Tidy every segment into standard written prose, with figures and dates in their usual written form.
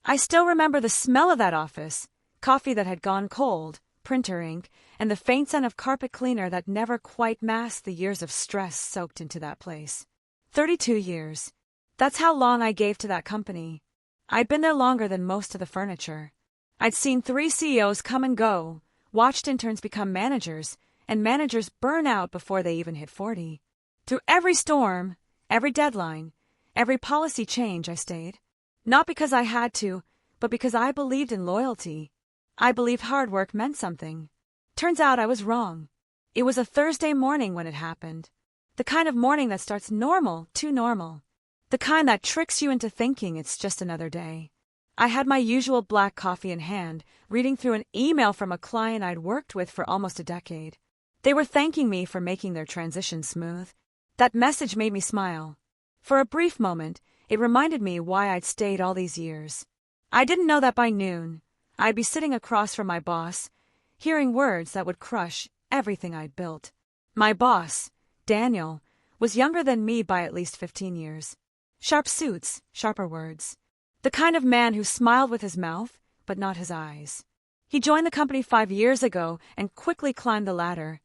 I still remember the smell of that office, coffee that had gone cold, printer ink, and the faint scent of carpet cleaner that never quite masked the years of stress soaked into that place. 32 years. That's how long I gave to that company. I'd been there longer than most of the furniture. I'd seen 3 CEOs come and go, watched interns become managers, and managers burn out before they even hit 40. Through every storm, every deadline, every policy change, I stayed. Not because I had to, but because I believed in loyalty. I believed hard work meant something. Turns out I was wrong. It was a Thursday morning when it happened. The kind of morning that starts normal, too normal. The kind that tricks you into thinking it's just another day. I had my usual black coffee in hand, reading through an email from a client I'd worked with for almost a decade. They were thanking me for making their transition smooth. That message made me smile. For a brief moment, it reminded me why I'd stayed all these years. I didn't know that by noon, I'd be sitting across from my boss, hearing words that would crush everything I'd built. My boss, Daniel, was younger than me by at least 15 years. Sharp suits, sharper words. The kind of man who smiled with his mouth, but not his eyes. He joined the company 5 years ago and quickly climbed the ladder.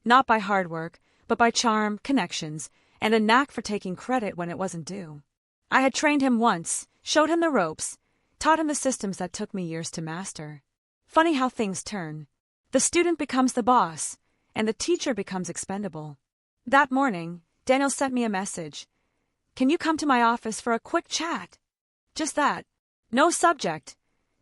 Not by hard work, but by charm, connections, and a knack for taking credit when it wasn't due. I had trained him once, showed him the ropes, taught him the systems that took me years to master. Funny how things turn. The student becomes the boss, and the teacher becomes expendable. That morning, Daniel sent me a message. "Can you come to my office for a quick chat?" Just that. No subject,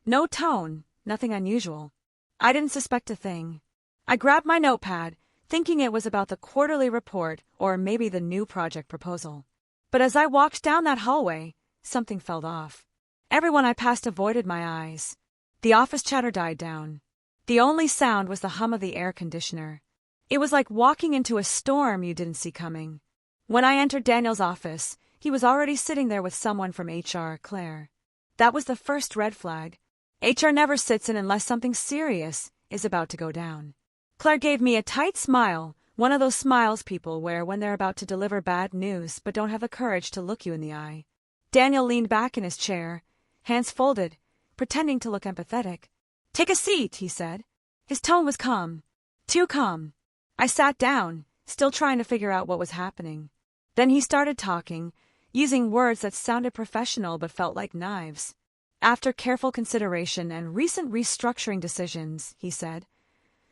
no tone, nothing unusual. I didn't suspect a thing. I grabbed my notepad, thinking it was about the quarterly report or maybe the new project proposal. But as I walked down that hallway, something felt off. Everyone I passed avoided my eyes. The office chatter died down. The only sound was the hum of the air conditioner. It was like walking into a storm you didn't see coming. When I entered Daniel's office, he was already sitting there with someone from HR, Claire. That was the first red flag. HR never sits in unless something serious is about to go down. Claire gave me a tight smile, one of those smiles people wear when they're about to deliver bad news but don't have the courage to look you in the eye. Daniel leaned back in his chair, hands folded, pretending to look empathetic. "Take a seat," he said. His tone was calm. Too calm. I sat down, still trying to figure out what was happening. Then he started talking, using words that sounded professional but felt like knives. "After careful consideration and recent restructuring decisions," he said,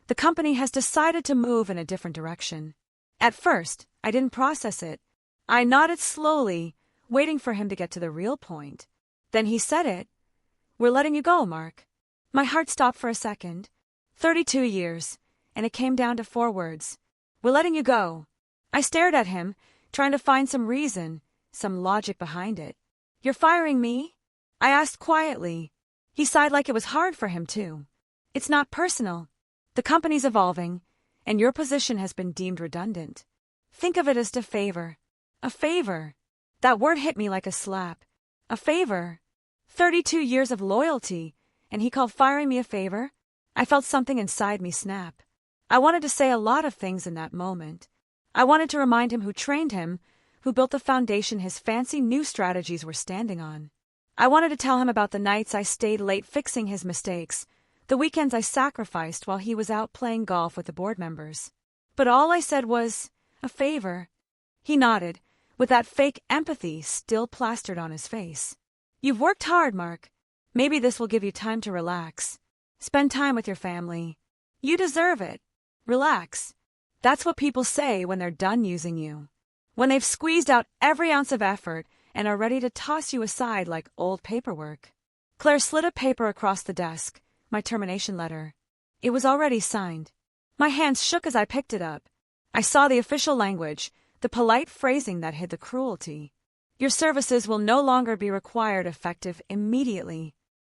"the company has decided to move in a different direction." At first, I didn't process it. I nodded slowly, waiting for him to get to the real point. Then he said it. "We're letting you go, Mark." My heart stopped for a second. 32 years, and it came down to 4 words. "We're letting you go." I stared at him, trying to find some reason, some logic behind it. "You're firing me?" I asked quietly. He sighed like it was hard for him, too. "It's not personal. The company's evolving, and your position has been deemed redundant. Think of it as a favor." A favor. That word hit me like a slap. A favor. 32 years of loyalty, and he called firing me a favor? I felt something inside me snap. I wanted to say a lot of things in that moment. I wanted to remind him who trained him, who built the foundation his fancy new strategies were standing on. I wanted to tell him about the nights I stayed late fixing his mistakes, the weekends I sacrificed while he was out playing golf with the board members. But all I said was, "A favor." He nodded, with that fake empathy still plastered on his face. "You've worked hard, Mark. Maybe this will give you time to relax. Spend time with your family. You deserve it. Relax." That's what people say when they're done using you. When they've squeezed out every ounce of effort and are ready to toss you aside like old paperwork. Claire slid a paper across the desk, my termination letter. It was already signed. My hands shook as I picked it up. I saw the official language, the polite phrasing that hid the cruelty. "Your services will no longer be required effective immediately."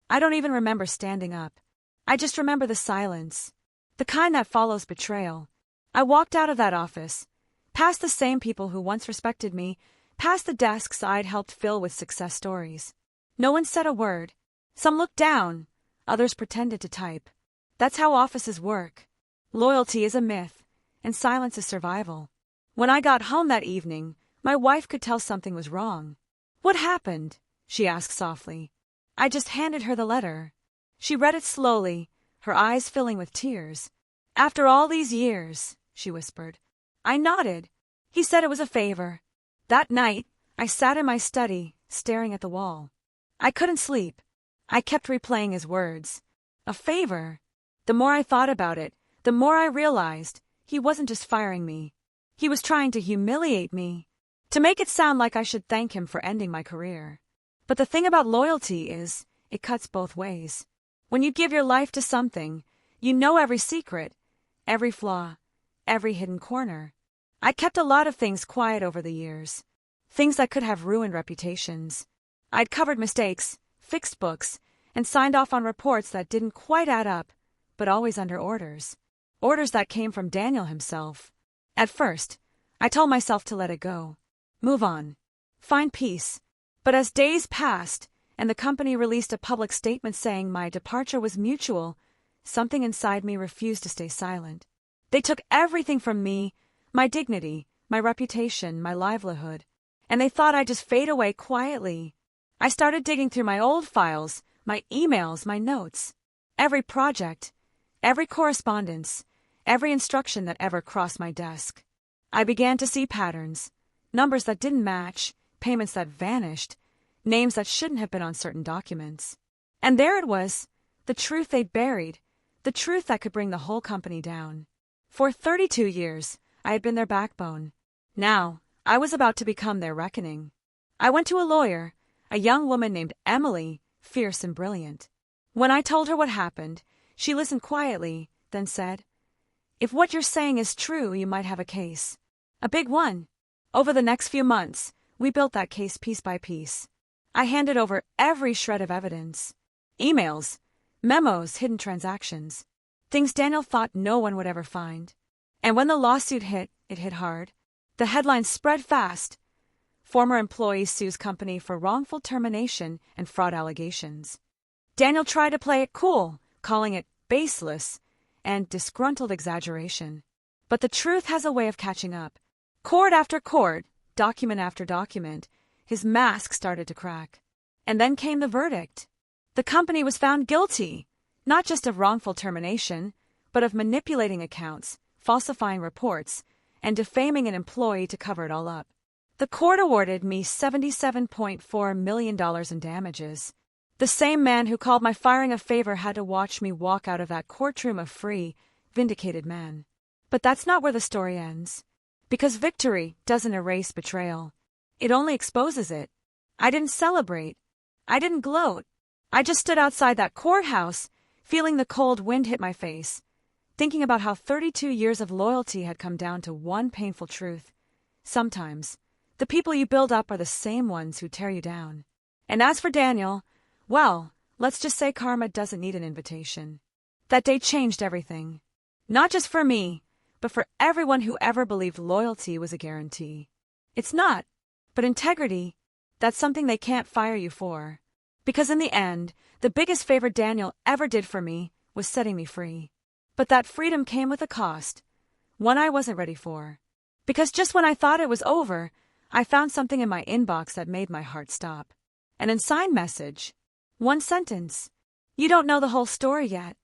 I don't even remember standing up. I just remember the silence. The kind that follows betrayal. I walked out of that office, past the same people who once respected me, past the desks I'd helped fill with success stories. No one said a word. Some looked down, others pretended to type. That's how offices work. Loyalty is a myth, and silence is survival. When I got home that evening, my wife could tell something was wrong. "What happened?" she asked softly. I just handed her the letter. She read it slowly, her eyes filling with tears. "After all these years," she whispered. I nodded. He said it was a favor. That night, I sat in my study, staring at the wall. I couldn't sleep. I kept replaying his words. A favor. The more I thought about it, the more I realized he wasn't just firing me. He was trying to humiliate me, to make it sound like I should thank him for ending my career. But the thing about loyalty is, it cuts both ways. When you give your life to something, you know every secret, every flaw, every hidden corner. I kept a lot of things quiet over the years. Things that could have ruined reputations. I'd covered mistakes, fixed books, and signed off on reports that didn't quite add up, but always under orders. Orders that came from Daniel himself. At first, I told myself to let it go. Move on. Find peace. But as days passed, and the company released a public statement saying my departure was mutual, something inside me refused to stay silent. They took everything from me, my dignity, my reputation, my livelihood, and they thought I'd just fade away quietly. I started digging through my old files, my emails, my notes. Every project, every correspondence, every instruction that ever crossed my desk. I began to see patterns, numbers that didn't match, payments that vanished, names that shouldn't have been on certain documents. And there it was, the truth they'd buried, the truth that could bring the whole company down. For 32 years, I had been their backbone. Now, I was about to become their reckoning. I went to a lawyer, a young woman named Emily, fierce and brilliant. When I told her what happened, she listened quietly, then said, "If what you're saying is true, you might have a case. A big one." Over the next few months, we built that case piece by piece. I handed over every shred of evidence. Emails, memos, hidden transactions. Things Daniel thought no one would ever find. And when the lawsuit hit, it hit hard. The headlines spread fast. Former employee sues company for wrongful termination and fraud allegations. Daniel tried to play it cool, calling it baseless and disgruntled exaggeration. But the truth has a way of catching up. Court after court, document after document, his mask started to crack. And then came the verdict. The company was found guilty, not just of wrongful termination, but of manipulating accounts, falsifying reports, and defaming an employee to cover it all up. The court awarded me $77.4 million in damages. The same man who called my firing a favor had to watch me walk out of that courtroom a free, vindicated man. But that's not where the story ends. Because victory doesn't erase betrayal. It only exposes it. I didn't celebrate. I didn't gloat. I just stood outside that courthouse, feeling the cold wind hit my face, thinking about how 32 years of loyalty had come down to one painful truth. Sometimes, the people you build up are the same ones who tear you down. And as for Daniel, well, let's just say karma doesn't need an invitation. That day changed everything. Not just for me, but for everyone who ever believed loyalty was a guarantee. It's not, but integrity, that's something they can't fire you for. Because in the end, the biggest favor Daniel ever did for me was setting me free. But that freedom came with a cost, one I wasn't ready for. Because just when I thought it was over, I found something in my inbox that made my heart stop. An unsigned message. One sentence. "You don't know the whole story yet."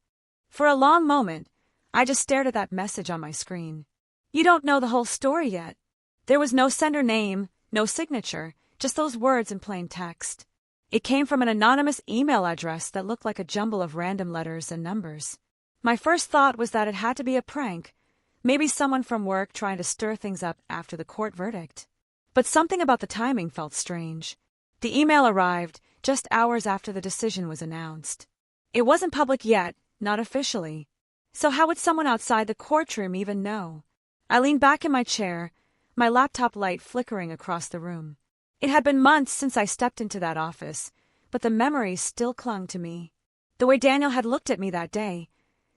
For a long moment, I just stared at that message on my screen. You don't know the whole story yet. There was no sender name, no signature, just those words in plain text. It came from an anonymous email address that looked like a jumble of random letters and numbers. My first thought was that it had to be a prank, maybe someone from work trying to stir things up after the court verdict. But something about the timing felt strange. The email arrived just hours after the decision was announced. It wasn't public yet, not officially. So how would someone outside the courtroom even know? I leaned back in my chair, my laptop light flickering across the room. It had been months since I stepped into that office, but the memories still clung to me. The way Daniel had looked at me that day,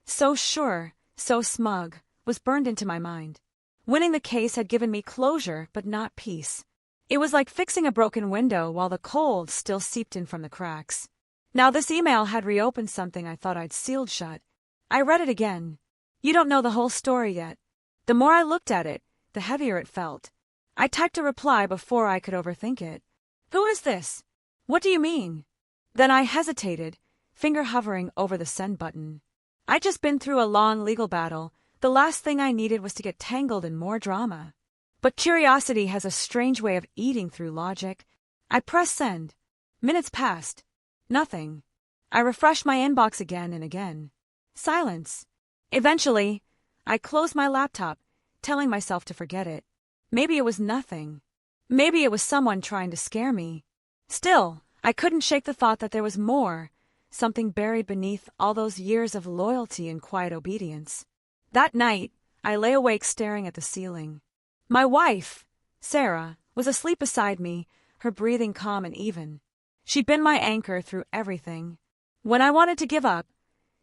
so sure, so smug, was burned into my mind. Winning the case had given me closure, but not peace. It was like fixing a broken window while the cold still seeped in from the cracks. Now this email had reopened something I thought I'd sealed shut. I read it again. You don't know the whole story yet. The more I looked at it, the heavier it felt. I typed a reply before I could overthink it. Who is this? What do you mean? Then I hesitated, finger hovering over the send button. I'd just been through a long legal battle. The last thing I needed was to get tangled in more drama. But curiosity has a strange way of eating through logic. I pressed send. Minutes passed. Nothing. I refreshed my inbox again and again. Silence. Eventually, I closed my laptop, telling myself to forget it. Maybe it was nothing. Maybe it was someone trying to scare me. Still, I couldn't shake the thought that there was more, something buried beneath all those years of loyalty and quiet obedience. That night, I lay awake staring at the ceiling. My wife, Sarah, was asleep beside me, her breathing calm and even. She'd been my anchor through everything. When I wanted to give up,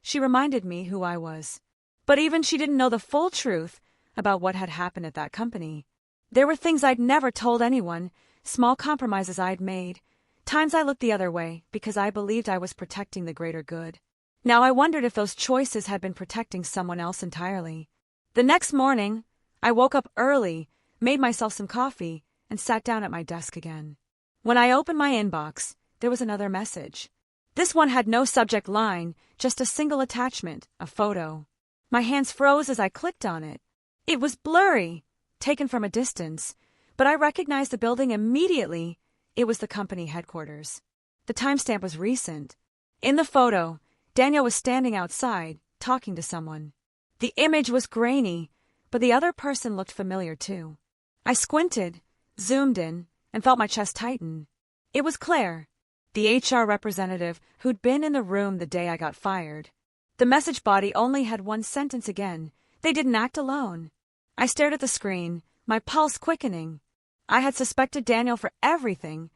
she reminded me who I was. But even she didn't know the full truth about what had happened at that company. There were things I'd never told anyone, small compromises I'd made, times I looked the other way because I believed I was protecting the greater good. Now I wondered if those choices had been protecting someone else entirely. The next morning, I woke up early, made myself some coffee, and sat down at my desk again. When I opened my inbox, there was another message. This one had no subject line, just a single attachment, a photo. My hands froze as I clicked on it. It was blurry, taken from a distance, but I recognized the building immediately. It was the company headquarters. The timestamp was recent. In the photo, Daniel was standing outside, talking to someone. The image was grainy, but the other person looked familiar too. I squinted, zoomed in, and felt my chest tighten. It was Claire, the HR representative who'd been in the room the day I got fired. The message body only had one sentence again. They didn't act alone. I stared at the screen, my pulse quickening. I had suspected Daniel for everything,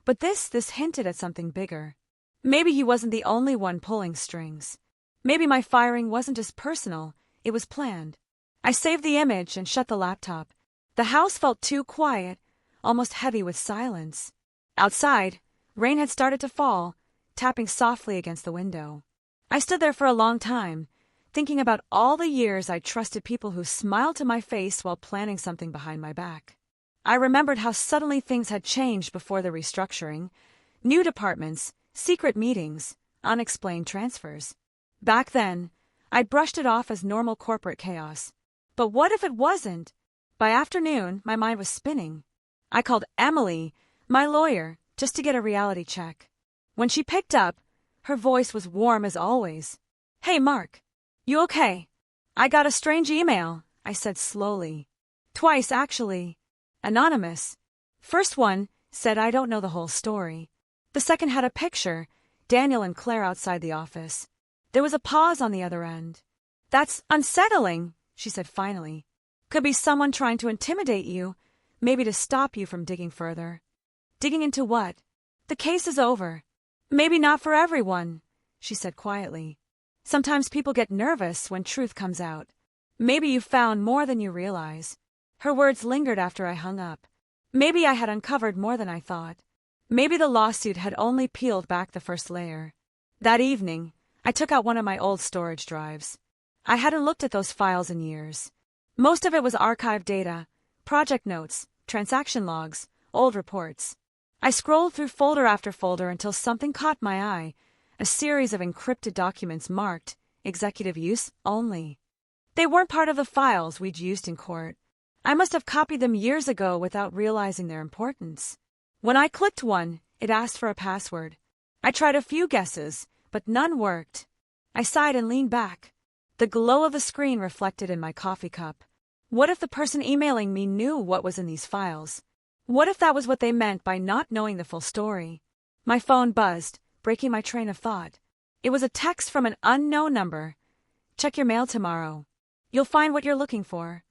but this hinted at something bigger. Maybe he wasn't the only one pulling strings. Maybe my firing wasn't just personal, it was planned. I saved the image and shut the laptop. The house felt too quiet, almost heavy with silence. Outside, rain had started to fall, tapping softly against the window. I stood there for a long time, thinking about all the years I'd trusted people who smiled to my face while planning something behind my back. I remembered how suddenly things had changed before the restructuring. New departments, secret meetings, unexplained transfers. Back then, I'd brushed it off as normal corporate chaos. But what if it wasn't? By afternoon, my mind was spinning. I called Emily, my lawyer, just to get a reality check. When she picked up, her voice was warm as always. "Hey, Mark. You okay? I got a strange email," I said slowly. "Twice, actually. Anonymous. First one said I don't know the whole story. The second had a picture, Daniel and Claire outside the office. There was a pause on the other end. That's unsettling," she said finally. "Could be someone trying to intimidate you, maybe to stop you from digging further." "Digging into what?" "The case is over." "Maybe not for everyone," she said quietly. "Sometimes people get nervous when truth comes out. Maybe you found more than you realize." Her words lingered after I hung up. Maybe I had uncovered more than I thought. Maybe the lawsuit had only peeled back the first layer. That evening, I took out one of my old storage drives. I hadn't looked at those files in years. Most of it was archived data, project notes, transaction logs, old reports. I scrolled through folder after folder until something caught my eye, a series of encrypted documents marked executive use only. They weren't part of the files we'd used in court. I must have copied them years ago without realizing their importance. When I clicked one, it asked for a password. I tried a few guesses, but none worked. I sighed and leaned back. The glow of the screen reflected in my coffee cup. What if the person emailing me knew what was in these files? What if that was what they meant by not knowing the full story? My phone buzzed, breaking my train of thought. It was a text from an unknown number. "Check your mail tomorrow. You'll find what you're looking for."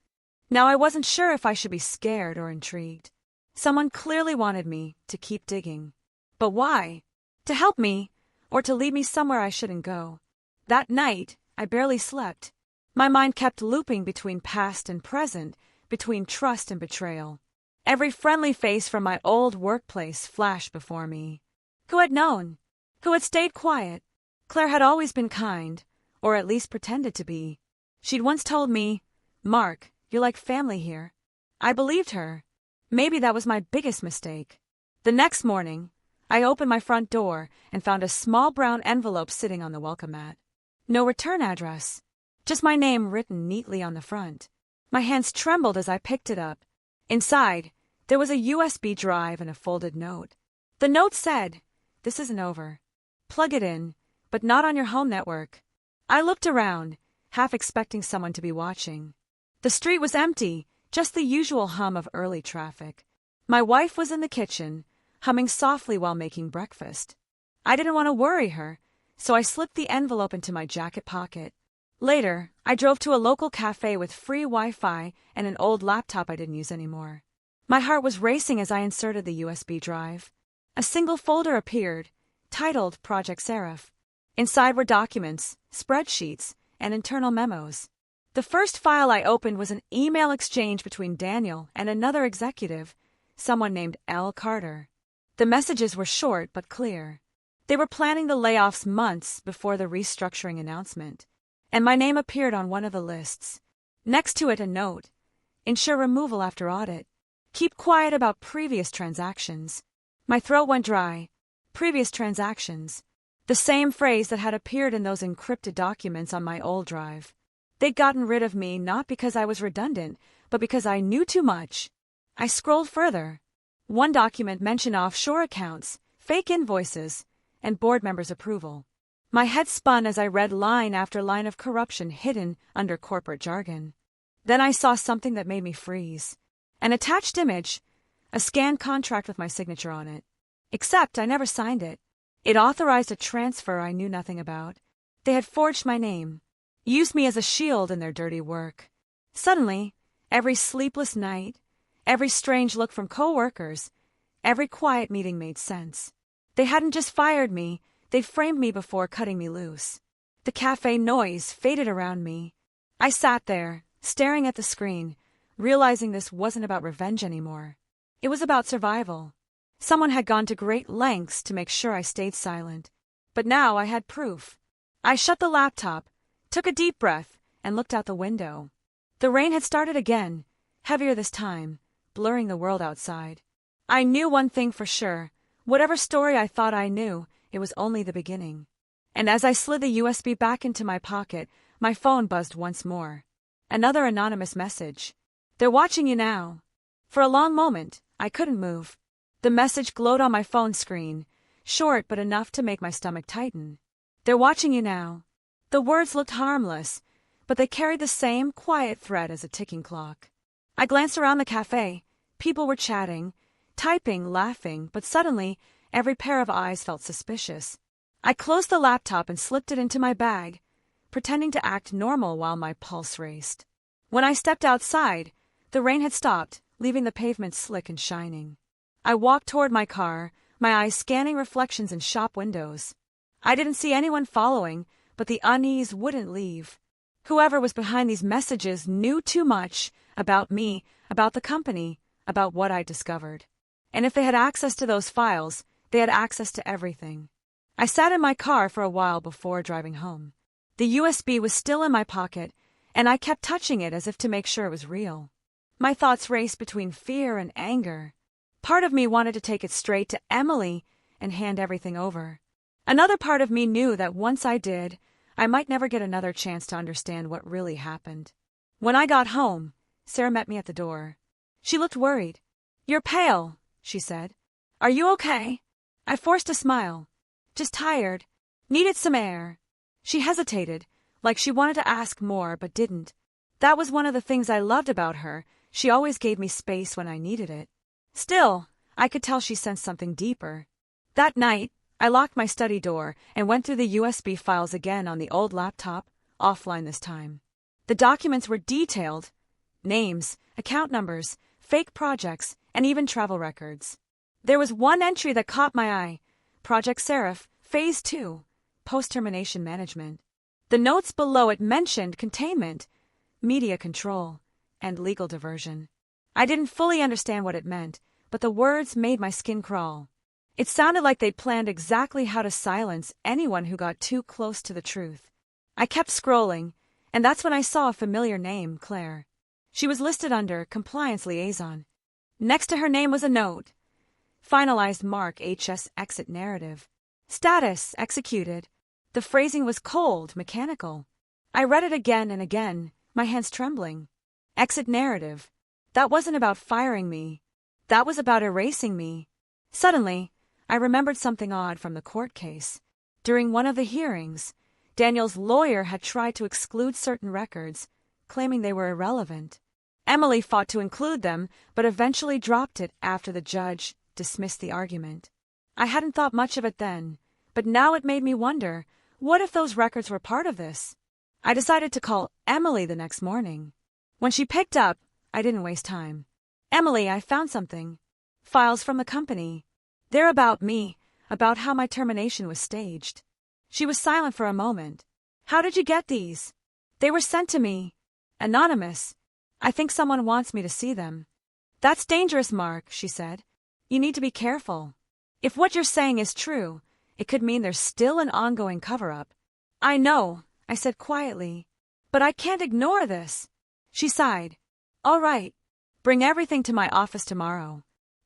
Now I wasn't sure if I should be scared or intrigued. Someone clearly wanted me to keep digging. But why? To help me, or to lead me somewhere I shouldn't go? That night, I barely slept. My mind kept looping between past and present, between trust and betrayal. Every friendly face from my old workplace flashed before me. Who had known? Who had stayed quiet? Claire had always been kind, or at least pretended to be. She'd once told me, "Mark, you're like family here." I believed her. Maybe that was my biggest mistake. The next morning, I opened my front door and found a small brown envelope sitting on the welcome mat. No return address. Just my name written neatly on the front. My hands trembled as I picked it up. Inside, there was a USB drive and a folded note. The note said, "This isn't over. Plug it in, but not on your home network." I looked around, half expecting someone to be watching. The street was empty, just the usual hum of early traffic. My wife was in the kitchen, humming softly while making breakfast. I didn't want to worry her, so I slipped the envelope into my jacket pocket. Later, I drove to a local cafe with free Wi-Fi and an old laptop I didn't use anymore. My heart was racing as I inserted the USB drive. A single folder appeared, titled Project Seraph. Inside were documents, spreadsheets, and internal memos. The first file I opened was an email exchange between Daniel and another executive, someone named L. Carter. The messages were short but clear. They were planning the layoffs months before the restructuring announcement, and my name appeared on one of the lists. Next to it, a note: ensure removal after audit. Keep quiet about previous transactions. My throat went dry. Previous transactions. The same phrase that had appeared in those encrypted documents on my old drive. They'd gotten rid of me not because I was redundant, but because I knew too much. I scrolled further. One document mentioned offshore accounts, fake invoices, and board members' approval. My head spun as I read line after line of corruption hidden under corporate jargon. Then I saw something that made me freeze. An attached image, a scanned contract with my signature on it. Except I never signed it. It authorized a transfer I knew nothing about. They had forged my name, used me as a shield in their dirty work. Suddenly, every sleepless night, every strange look from co-workers, every quiet meeting made sense. They hadn't just fired me, they'd framed me before cutting me loose. The cafe noise faded around me. I sat there, staring at the screen, realizing this wasn't about revenge anymore. It was about survival. Someone had gone to great lengths to make sure I stayed silent. But now I had proof. I shut the laptop, took a deep breath, and looked out the window. The rain had started again, heavier this time, blurring the world outside. I knew one thing for sure. Whatever story I thought I knew, it was only the beginning. And as I slid the USB back into my pocket, my phone buzzed once more. Another anonymous message. "They're watching you now." For a long moment, I couldn't move. The message glowed on my phone screen, short but enough to make my stomach tighten. "They're watching you now." The words looked harmless, but they carried the same quiet threat as a ticking clock. I glanced around the cafe. People were chatting, typing, laughing, but suddenly, every pair of eyes felt suspicious. I closed the laptop and slipped it into my bag, pretending to act normal while my pulse raced. When I stepped outside, the rain had stopped, leaving the pavement slick and shining. I walked toward my car, my eyes scanning reflections in shop windows. I didn't see anyone following, but the unease wouldn't leave. Whoever was behind these messages knew too much about me, about the company, about what I discovered. And if they had access to those files, they had access to everything. I sat in my car for a while before driving home. The USB was still in my pocket, and I kept touching it as if to make sure it was real. My thoughts raced between fear and anger. Part of me wanted to take it straight to Emily and hand everything over. Another part of me knew that once I did, I might never get another chance to understand what really happened. When I got home, Sarah met me at the door. She looked worried. "You're pale," she said. "Are you okay?" I forced a smile. "Just tired. Needed some air." She hesitated, like she wanted to ask more but didn't. That was one of the things I loved about her. She always gave me space when I needed it. Still, I could tell she sensed something deeper. That night, I locked my study door and went through the USB files again on the old laptop, offline this time. The documents were detailed: names, account numbers, fake projects, and even travel records. There was one entry that caught my eye: Project Seraph, Phase 2, Post-Termination Management. The notes below it mentioned containment, media control, and legal diversion. I didn't fully understand what it meant, but the words made my skin crawl. It sounded like they'd planned exactly how to silence anyone who got too close to the truth. I kept scrolling, and that's when I saw a familiar name, Claire. She was listed under Compliance Liaison. Next to her name was a note: Finalized Mark HS exit narrative. Status executed. The phrasing was cold, mechanical. I read it again and again, my hands trembling. Exit narrative. That wasn't about firing me. That was about erasing me. Suddenly, I remembered something odd from the court case. During one of the hearings, Daniel's lawyer had tried to exclude certain records, claiming they were irrelevant. Emily fought to include them, but eventually dropped it after the judge dismissed the argument. I hadn't thought much of it then, but now it made me wonder, what if those records were part of this? I decided to call Emily the next morning. When she picked up, I didn't waste time. Emily, I found something. Files from the company. They're about me, about how my termination was staged. She was silent for a moment. How did you get these? They were sent to me. Anonymous. I think someone wants me to see them. That's dangerous, Mark, she said. You need to be careful. If what you're saying is true, it could mean there's still an ongoing cover-up. I know, I said quietly. But I can't ignore this. She sighed. All right. Bring everything to my office tomorrow.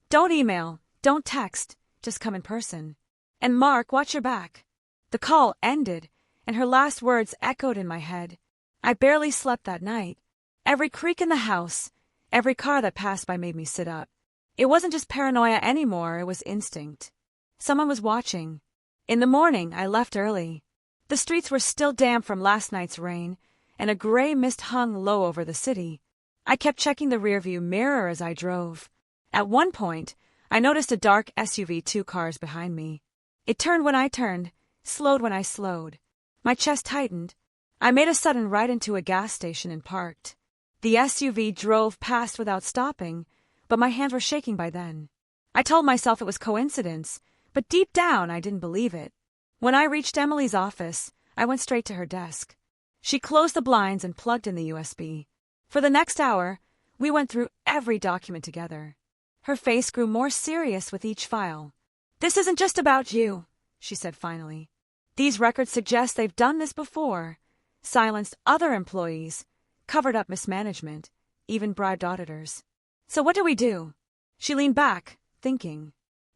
Don't email, don't text, just come in person. And Mark, watch your back. The call ended, and her last words echoed in my head. I barely slept that night. Every creak in the house, every car that passed by made me sit up. It wasn't just paranoia anymore, it was instinct. Someone was watching. In the morning, I left early. The streets were still damp from last night's rain, and a gray mist hung low over the city. I kept checking the rearview mirror as I drove. At one point, I noticed a dark SUV 2 cars behind me. It turned when I turned, slowed when I slowed. My chest tightened. I made a sudden right into a gas station and parked. The SUV drove past without stopping, but my hands were shaking by then. I told myself it was coincidence, but deep down I didn't believe it. When I reached Emily's office, I went straight to her desk. She closed the blinds and plugged in the USB. For the next hour, we went through every document together. Her face grew more serious with each file. This isn't just about you, she said finally. These records suggest they've done this before, silenced other employees, covered up mismanagement, even bribed auditors. So what do we do? She leaned back, thinking.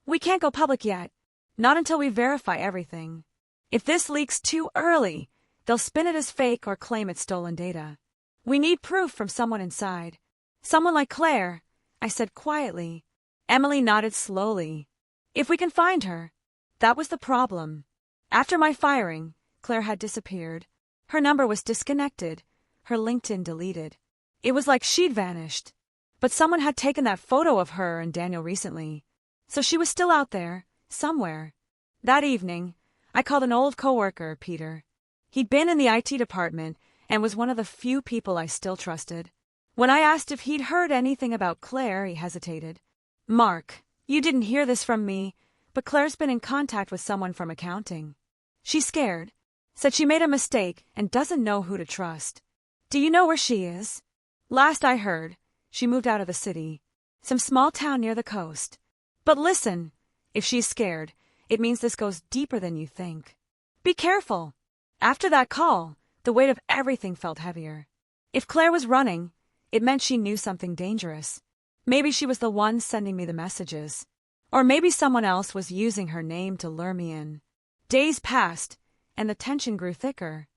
We can't go public yet, not until we verify everything. If this leaks too early, they'll spin it as fake or claim it's stolen data. We need proof from someone inside. Someone like Claire, I said quietly. Emily nodded slowly. If we can find her. That was the problem. After my firing, Claire had disappeared. Her number was disconnected, her LinkedIn deleted. It was like she'd vanished. But someone had taken that photo of her and Daniel recently. So she was still out there, somewhere. That evening, I called an old coworker, Peter. He'd been in the IT department and was one of the few people I still trusted. When I asked if he'd heard anything about Claire, he hesitated. Mark, you didn't hear this from me, but Claire's been in contact with someone from accounting. She's scared, said she made a mistake and doesn't know who to trust. Do you know where she is? Last I heard, she moved out of the city, some small town near the coast. But listen, if she's scared, it means this goes deeper than you think. Be careful. After that call, the weight of everything felt heavier. If Claire was running, it meant she knew something dangerous. Maybe she was the one sending me the messages. Or maybe someone else was using her name to lure me in. Days passed, and the tension grew thicker.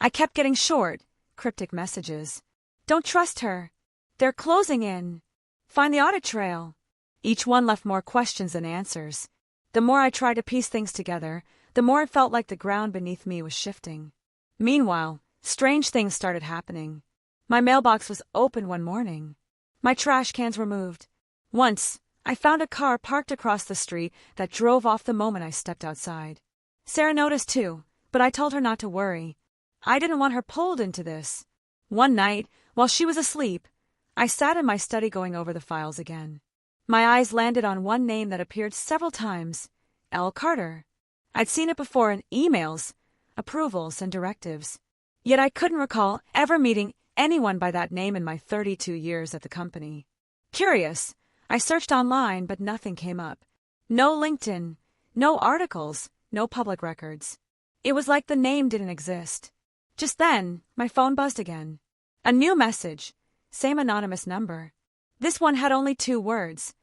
I kept getting short, cryptic messages. Don't trust her. They're closing in. Find the audit trail. Each one left more questions than answers. The more I tried to piece things together, the more it felt like the ground beneath me was shifting. Meanwhile, strange things started happening. My mailbox was open one morning. My trash cans were moved. Once, I found a car parked across the street that drove off the moment I stepped outside. Sarah noticed too, but I told her not to worry. I didn't want her pulled into this. One night, while she was asleep, I sat in my study going over the files again. My eyes landed on one name that appeared several times, L. Carter. I'd seen it before in emails, approvals, and directives. Yet I couldn't recall ever meeting anyone by that name in my 32 years at the company. Curious, I searched online, but nothing came up. No LinkedIn, no articles, no public records. It was like the name didn't exist. Just then, my phone buzzed again. A new message, same anonymous number. This one had only 2 words.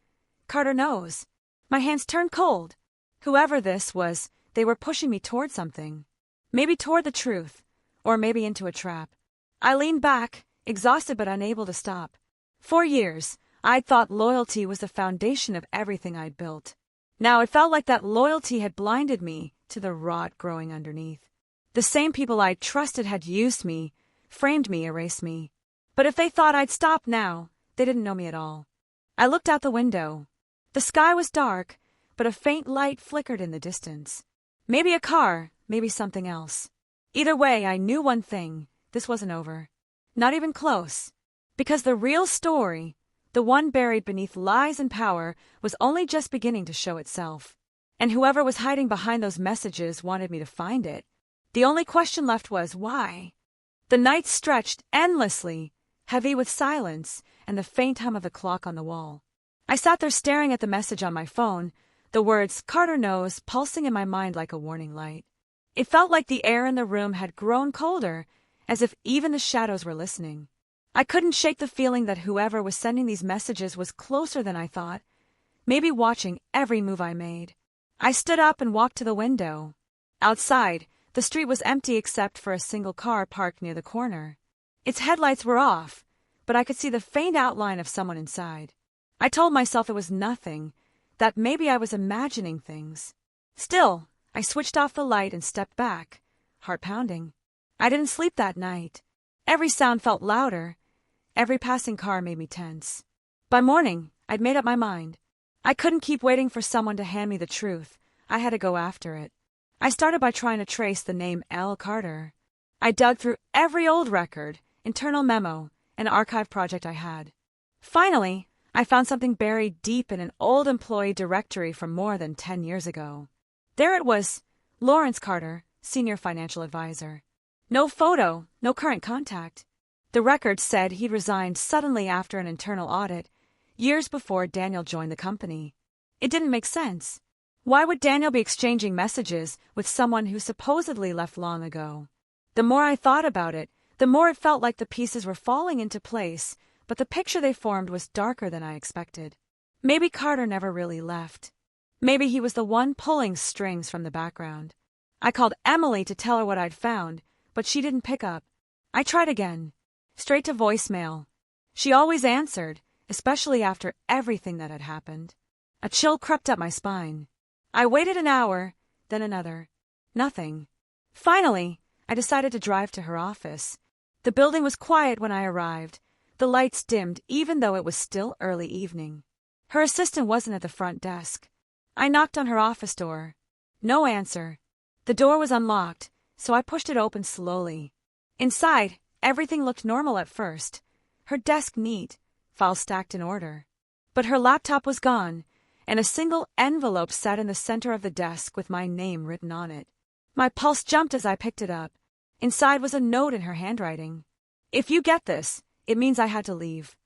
Carter knows. My hands turned cold. Whoever this was, they were pushing me toward something. Maybe toward the truth, or maybe into a trap. I leaned back, exhausted but unable to stop. For years, I'd thought loyalty was the foundation of everything I'd built. Now it felt like that loyalty had blinded me to the rot growing underneath. The same people I'd trusted had used me, framed me, erased me. But if they thought I'd stop now, they didn't know me at all. I looked out the window. The sky was dark, but a faint light flickered in the distance. Maybe a car, maybe something else. Either way, I knew one thing. This wasn't over. Not even close. Because the real story, the one buried beneath lies and power, was only just beginning to show itself. And whoever was hiding behind those messages wanted me to find it. The only question left was, why? The night stretched endlessly, heavy with silence and the faint hum of the clock on the wall. I sat there staring at the message on my phone, the words, "Carter knows," pulsing in my mind like a warning light. It felt like the air in the room had grown colder, as if even the shadows were listening. I couldn't shake the feeling that whoever was sending these messages was closer than I thought, maybe watching every move I made. I stood up and walked to the window. Outside, the street was empty except for a single car parked near the corner. Its headlights were off, but I could see the faint outline of someone inside. I told myself it was nothing, that maybe I was imagining things. Still, I switched off the light and stepped back, heart pounding. I didn't sleep that night. Every sound felt louder. Every passing car made me tense. By morning, I'd made up my mind. I couldn't keep waiting for someone to hand me the truth. I had to go after it. I started by trying to trace the name L. Carter. I dug through every old record, internal memo, and archive project I had. Finally, I found something buried deep in an old employee directory from more than 10 years ago. There it was, Lawrence Carter, Senior Financial Advisor. No photo, no current contact. The record said he'd resigned suddenly after an internal audit, years before Daniel joined the company. It didn't make sense. Why would Daniel be exchanging messages with someone who supposedly left long ago? The more I thought about it, the more it felt like the pieces were falling into place, but the picture they formed was darker than I expected. Maybe Carter never really left. Maybe he was the one pulling strings from the background. I called Emily to tell her what I'd found, but she didn't pick up. I tried again, straight to voicemail. She always answered, especially after everything that had happened. A chill crept up my spine. I waited an hour, then another. Nothing. Finally, I decided to drive to her office. The building was quiet when I arrived. The lights dimmed even though it was still early evening. Her assistant wasn't at the front desk. I knocked on her office door. No answer. The door was unlocked, so I pushed it open slowly. Inside, everything looked normal at first. Her desk neat, files stacked in order. But her laptop was gone, and a single envelope sat in the center of the desk with my name written on it. My pulse jumped as I picked it up. Inside was a note in her handwriting. "If you get this, it means I had to leave.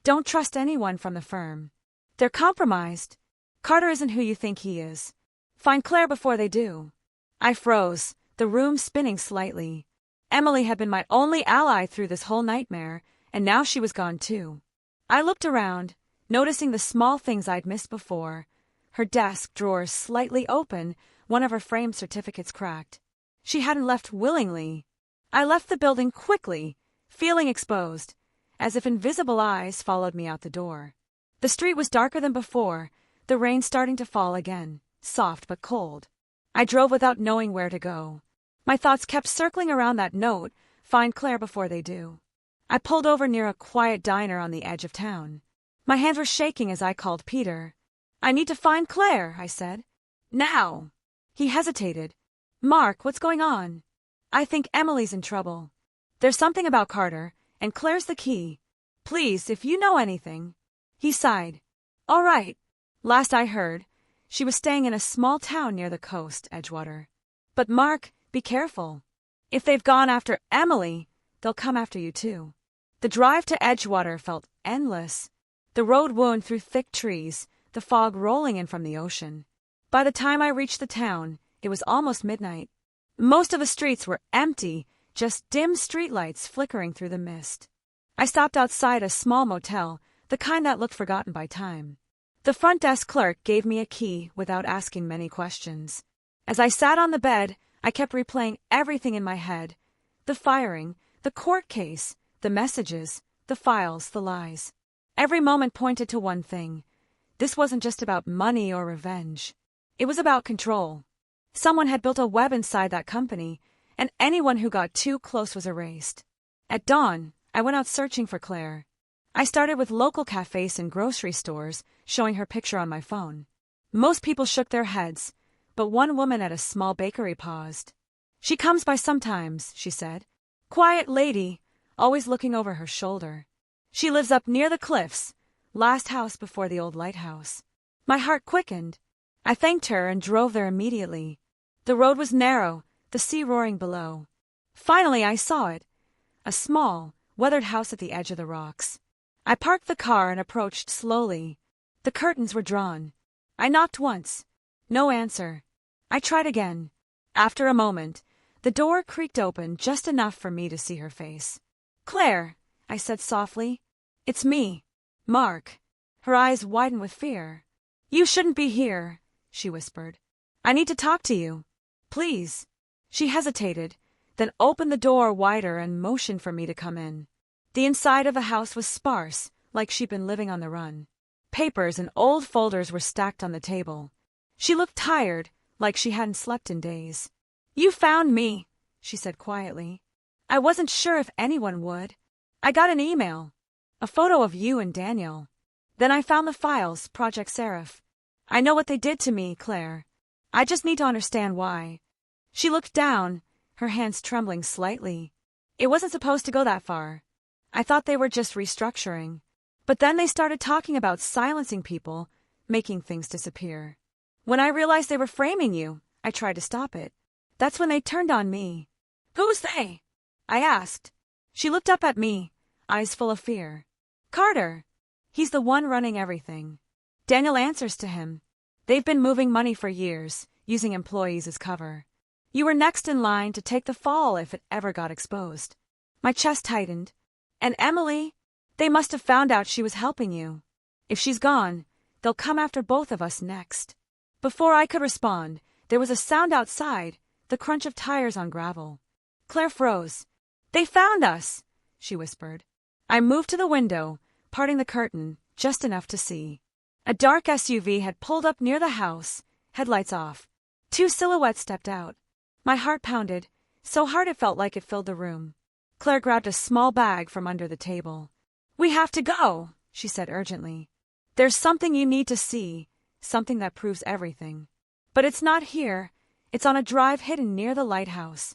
Don't trust anyone from the firm. They're compromised. Carter isn't who you think he is. Find Claire before they do." I froze, the room spinning slightly. Emily had been my only ally through this whole nightmare, and now she was gone too. I looked around, noticing the small things I'd missed before. Her desk drawers slightly open, one of her framed certificates cracked. She hadn't left willingly. I left the building quickly, feeling exposed, as if invisible eyes followed me out the door. The street was darker than before, the rain starting to fall again, soft but cold. I drove without knowing where to go. My thoughts kept circling around that note, find Claire before they do. I pulled over near a quiet diner on the edge of town. My hands were shaking as I called Peter. "I need to find Claire," I said. "Now." He hesitated. "Mark, what's going on?" "I think Emily's in trouble. There's something about Carter, and Claire's the key. Please, if you know anything." He sighed. "All right. Last I heard, she was staying in a small town near the coast, Edgewater. But Mark, be careful. If they've gone after Emily, they'll come after you too." The drive to Edgewater felt endless. The road wound through thick trees, the fog rolling in from the ocean. By the time I reached the town, it was almost midnight. Most of the streets were empty, just dim streetlights flickering through the mist. I stopped outside a small motel, the kind that looked forgotten by time. The front desk clerk gave me a key without asking many questions. As I sat on the bed, I kept replaying everything in my head. The firing, the court case, the messages, the files, the lies. Every moment pointed to one thing. This wasn't just about money or revenge. It was about control. Someone had built a web inside that company, and anyone who got too close was erased. At dawn, I went out searching for Claire. I started with local cafes and grocery stores, showing her picture on my phone. Most people shook their heads, but one woman at a small bakery paused. "She comes by sometimes," she said. "Quiet lady, always looking over her shoulder. She lives up near the cliffs, last house before the old lighthouse." My heart quickened. I thanked her and drove there immediately. The road was narrow, the sea roaring below. Finally, I saw it. A small, weathered house at the edge of the rocks. I parked the car and approached slowly. The curtains were drawn. I knocked once. No answer. I tried again. After a moment, the door creaked open just enough for me to see her face. "Claire," I said softly. "It's me, Mark." Her eyes widened with fear. "You shouldn't be here," she whispered. "I need to talk to you. Please." She hesitated, then opened the door wider and motioned for me to come in. The inside of the house was sparse, like she'd been living on the run. Papers and old folders were stacked on the table. She looked tired, like she hadn't slept in days. "You found me," she said quietly. "I wasn't sure if anyone would. I got an email. A photo of you and Daniel. Then I found the files, Project Seraph. I know what they did to me, Claire. I just need to understand why." She looked down, her hands trembling slightly. "It wasn't supposed to go that far. I thought they were just restructuring. But then they started talking about silencing people, making things disappear. When I realized they were framing you, I tried to stop it. That's when they turned on me." "Who's they?" I asked. She looked up at me, eyes full of fear. "Carter. He's the one running everything. Daniel answers to him. They've been moving money for years, using employees as cover. You were next in line to take the fall if it ever got exposed." My chest tightened. "And Emily? They must have found out she was helping you. If she's gone, they'll come after both of us next." Before I could respond, there was a sound outside, the crunch of tires on gravel. Claire froze. "They found us," she whispered. I moved to the window, parting the curtain, just enough to see. A dark SUV had pulled up near the house, headlights off. Two silhouettes stepped out. My heart pounded, so hard it felt like it filled the room. Claire grabbed a small bag from under the table. "We have to go," she said urgently. "There's something you need to see, something that proves everything. But it's not here. It's on a drive hidden near the lighthouse."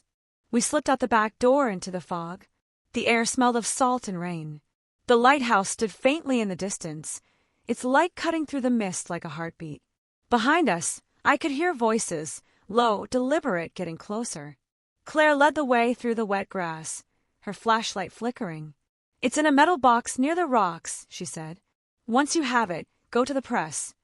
We slipped out the back door into the fog. The air smelled of salt and rain. The lighthouse stood faintly in the distance, its light cutting through the mist like a heartbeat. Behind us, I could hear voices, low, deliberate, getting closer. Claire led the way through the wet grass, her flashlight flickering. "It's in a metal box near the rocks," she said. "Once you have it, go to the press.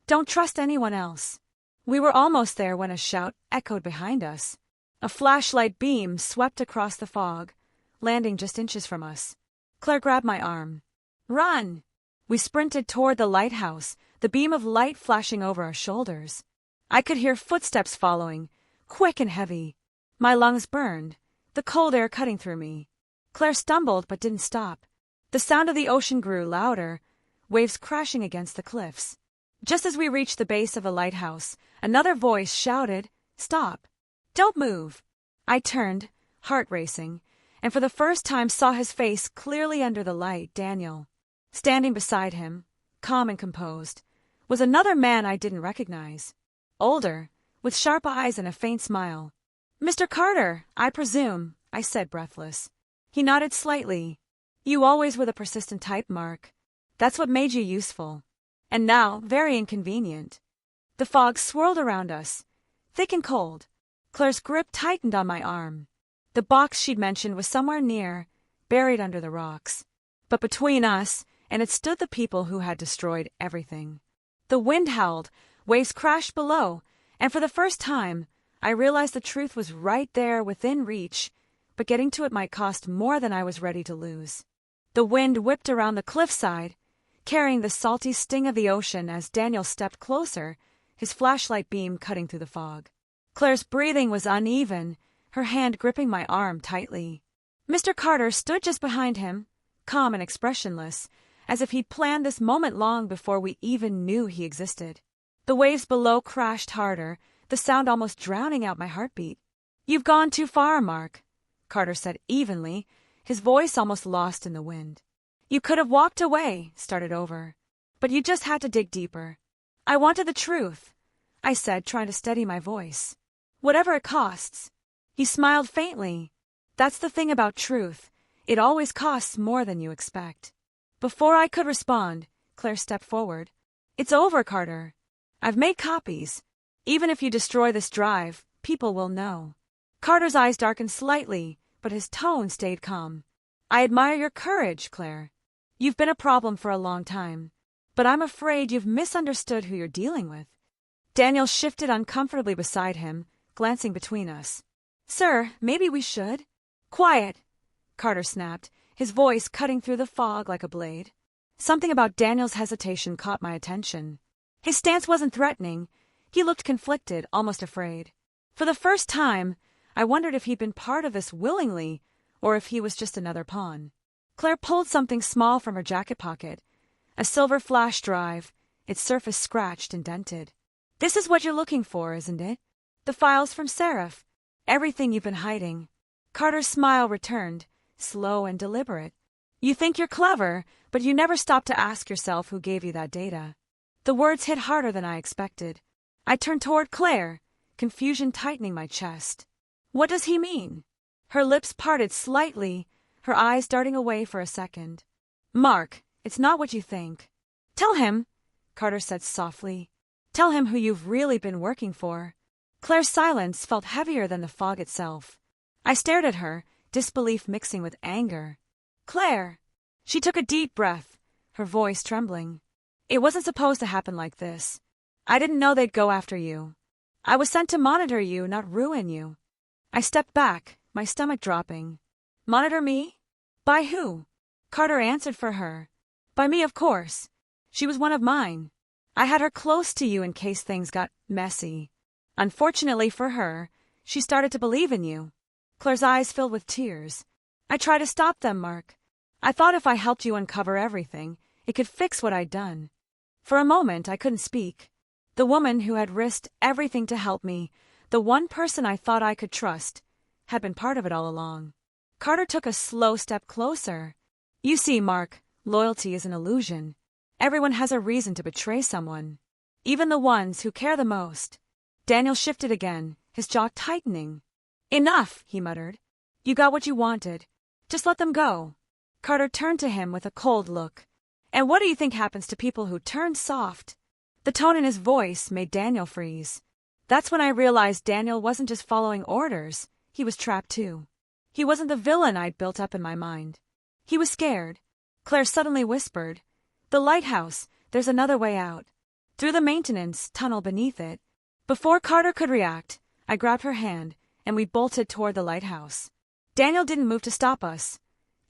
Don't trust anyone else." We were almost there when a shout echoed behind us. A flashlight beam swept across the fog, landing just inches from us. Claire grabbed my arm. "Run!" We sprinted toward the lighthouse, the beam of light flashing over our shoulders. I could hear footsteps following, quick and heavy. My lungs burned, the cold air cutting through me. Claire stumbled but didn't stop. The sound of the ocean grew louder, waves crashing against the cliffs. Just as we reached the base of the lighthouse, another voice shouted, "Stop! Don't move!" I turned, heart racing, and for the first time saw his face clearly under the light. Daniel. Standing beside him, calm and composed, was another man I didn't recognize. Older, with sharp eyes and a faint smile. "Mr. Carter, I presume," I said, breathless. He nodded slightly. "You always were the persistent type, Mark. That's what made you useful. And now, very inconvenient." The fog swirled around us, thick and cold. Claire's grip tightened on my arm. The box she'd mentioned was somewhere near, buried under the rocks. But between us and it stood the people who had destroyed everything. The wind howled, waves crashed below, and for the first time, I realized the truth was right there within reach, but getting to it might cost more than I was ready to lose. The wind whipped around the cliffside, carrying the salty sting of the ocean as Daniel stepped closer, his flashlight beam cutting through the fog. Claire's breathing was uneven, her hand gripping my arm tightly. Mr. Carter stood just behind him, calm and expressionless, as if he'd planned this moment long before we even knew he existed. The waves below crashed harder, the sound almost drowning out my heartbeat. "You've gone too far, Mark," Carter said evenly, his voice almost lost in the wind. "You could have walked away, started over. But you just had to dig deeper." "I wanted the truth," I said, trying to steady my voice. "Whatever it costs." He smiled faintly. "That's the thing about truth. It always costs more than you expect." Before I could respond, Claire stepped forward. "It's over, Carter. I've made copies. Even if you destroy this drive, people will know." Carter's eyes darkened slightly, but his tone stayed calm. "I admire your courage, Claire. You've been a problem for a long time, but I'm afraid you've misunderstood who you're dealing with." Daniel shifted uncomfortably beside him, glancing between us. "Sir, maybe we should." "Quiet," Carter snapped, his voice cutting through the fog like a blade. Something about Daniel's hesitation caught my attention. His stance wasn't threatening. He looked conflicted, almost afraid. For the first time, I wondered if he'd been part of this willingly, or if he was just another pawn. Claire pulled something small from her jacket pocket, a silver flash drive, its surface scratched and dented. "This is what you're looking for, isn't it? The files from Seraph. Everything you've been hiding." Carter's smile returned, slow and deliberate. "You think you're clever, but you never stop to ask yourself who gave you that data." The words hit harder than I expected. I turned toward Claire, confusion tightening my chest. "What does he mean?" Her lips parted slightly, her eyes darting away for a second. "Mark, it's not what you think." "Tell him," Carter said softly. "Tell him who you've really been working for." Claire's silence felt heavier than the fog itself. I stared at her, disbelief mixing with anger. "Claire!" She took a deep breath, her voice trembling. "It wasn't supposed to happen like this. I didn't know they'd go after you. I was sent to monitor you, not ruin you." I stepped back, my stomach dropping. "Monitor me? By who?" Carter answered for her. "By me, of course. She was one of mine. I had her close to you in case things got messy. Unfortunately for her, she started to believe in you." Claire's eyes filled with tears. "I tried to stop them, Mark. I thought if I helped you uncover everything, it could fix what I'd done." For a moment, I couldn't speak. The woman who had risked everything to help me, the one person I thought I could trust, had been part of it all along. Carter took a slow step closer. "You see, Mark, loyalty is an illusion. Everyone has a reason to betray someone, even the ones who care the most." Daniel shifted again, his jaw tightening. "Enough," he muttered. "You got what you wanted. Just let them go." Carter turned to him with a cold look. "And what do you think happens to people who turn soft?" The tone in his voice made Daniel freeze. That's when I realized Daniel wasn't just following orders, he was trapped too. He wasn't the villain I'd built up in my mind. He was scared. Claire suddenly whispered, "The lighthouse, there's another way out. Through the maintenance tunnel beneath it." Before Carter could react, I grabbed her hand, and we bolted toward the lighthouse. Daniel didn't move to stop us.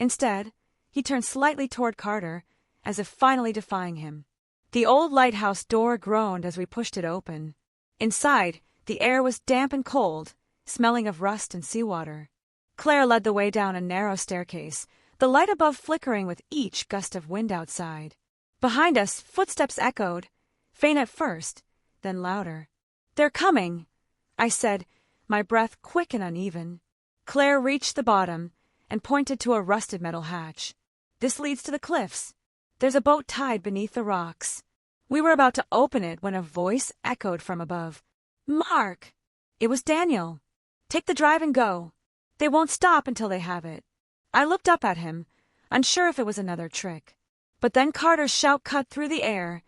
Instead, he turned slightly toward Carter, as if finally defying him. The old lighthouse door groaned as we pushed it open. Inside, the air was damp and cold, smelling of rust and seawater. Claire led the way down a narrow staircase, the light above flickering with each gust of wind outside. Behind us, footsteps echoed, faint at first, then louder. "They're coming," I said, my breath quick and uneven. Claire reached the bottom and pointed to a rusted metal hatch. "This leads to the cliffs. There's a boat tied beneath the rocks." We were about to open it when a voice echoed from above. "Mark!" It was Daniel. "Take the drive and go. They won't stop until they have it." I looked up at him, unsure if it was another trick. But then Carter's shout cut through the air,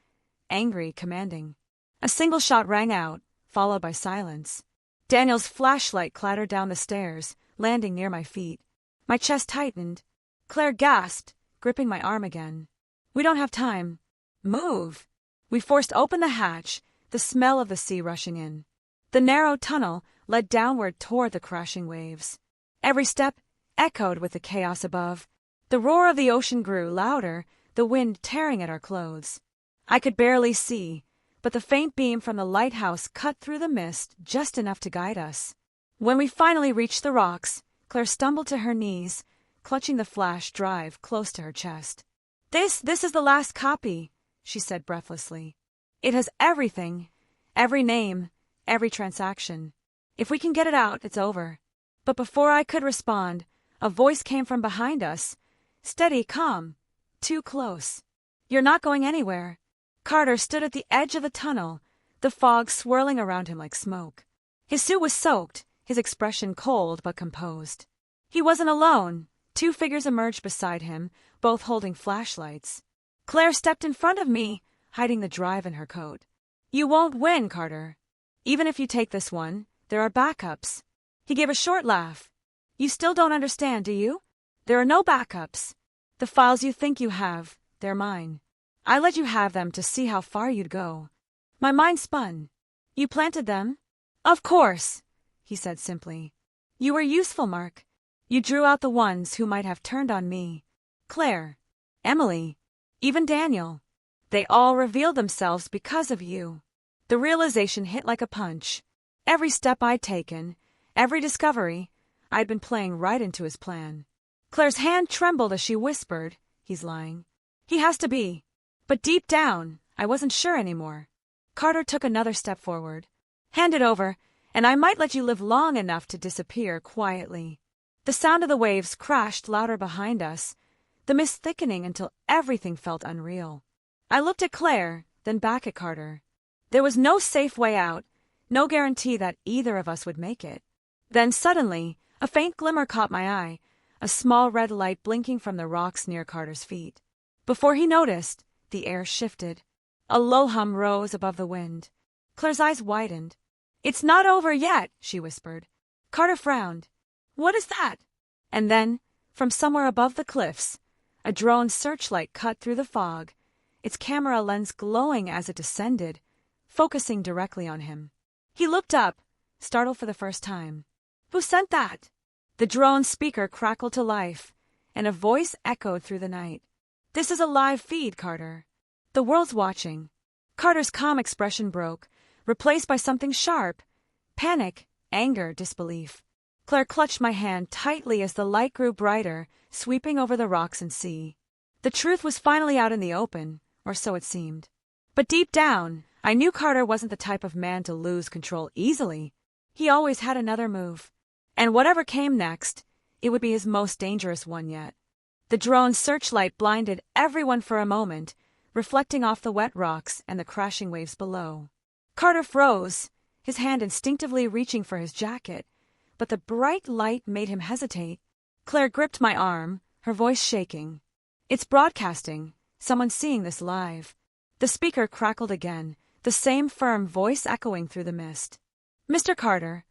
angry, commanding. A single shot rang out, followed by silence. Daniel's flashlight clattered down the stairs, landing near my feet. My chest tightened. Claire gasped, gripping my arm again. "We don't have time. Move." We forced open the hatch, the smell of the sea rushing in. The narrow tunnel led downward toward the crashing waves. Every step echoed with the chaos above. The roar of the ocean grew louder, the wind tearing at our clothes. I could barely see, but the faint beam from the lighthouse cut through the mist just enough to guide us. When we finally reached the rocks, Claire stumbled to her knees, clutching the flash drive close to her chest. This is the last copy," she said breathlessly. "It has everything, every name, every transaction. If we can get it out, it's over." But before I could respond, a voice came from behind us. Steady, calm, too close. "You're not going anywhere." Carter stood at the edge of the tunnel, the fog swirling around him like smoke. His suit was soaked, his expression cold but composed. He wasn't alone. 2 figures emerged beside him, both holding flashlights. Claire stepped in front of me, hiding the drive in her coat. "You won't win, Carter. Even if you take this one, there are backups." He gave a short laugh. "You still don't understand, do you? There are no backups. The files you think you have, they're mine. I let you have them to see how far you'd go." My mind spun. "You planted them?" "Of course," he said simply. "You were useful, Mark. You drew out the ones who might have turned on me. Claire, Emily, even Daniel. They all revealed themselves because of you." The realization hit like a punch. Every step I'd taken, every discovery, I'd been playing right into his plan. Claire's hand trembled as she whispered, "He's lying. He has to be." But deep down, I wasn't sure anymore. Carter took another step forward. "Hand it over, and I might let you live long enough to disappear quietly." The sound of the waves crashed louder behind us, the mist thickening until everything felt unreal. I looked at Claire, then back at Carter. There was no safe way out, no guarantee that either of us would make it. Then suddenly, a faint glimmer caught my eye, a small red light blinking from the rocks near Carter's feet. Before he noticed, the air shifted. A low hum rose above the wind. Claire's eyes widened. "It's not over yet," she whispered. Carter frowned. "What is that?" And then, from somewhere above the cliffs, a drone searchlight cut through the fog, its camera lens glowing as it descended, focusing directly on him. He looked up, startled for the first time. "Who sent that?" The drone speaker crackled to life, and a voice echoed through the night. "This is a live feed, Carter. The world's watching." Carter's calm expression broke, replaced by something sharp. Panic, anger, disbelief. Claire clutched my hand tightly as the light grew brighter, sweeping over the rocks and sea. The truth was finally out in the open, or so it seemed. But deep down, I knew Carter wasn't the type of man to lose control easily. He always had another move. And whatever came next, it would be his most dangerous one yet. The drone's searchlight blinded everyone for a moment, reflecting off the wet rocks and the crashing waves below. Carter froze, his hand instinctively reaching for his jacket, but the bright light made him hesitate. Claire gripped my arm, her voice shaking. "It's broadcasting. Someone's seeing this live." The speaker crackled again, the same firm voice echoing through the mist. "Mr. Carter,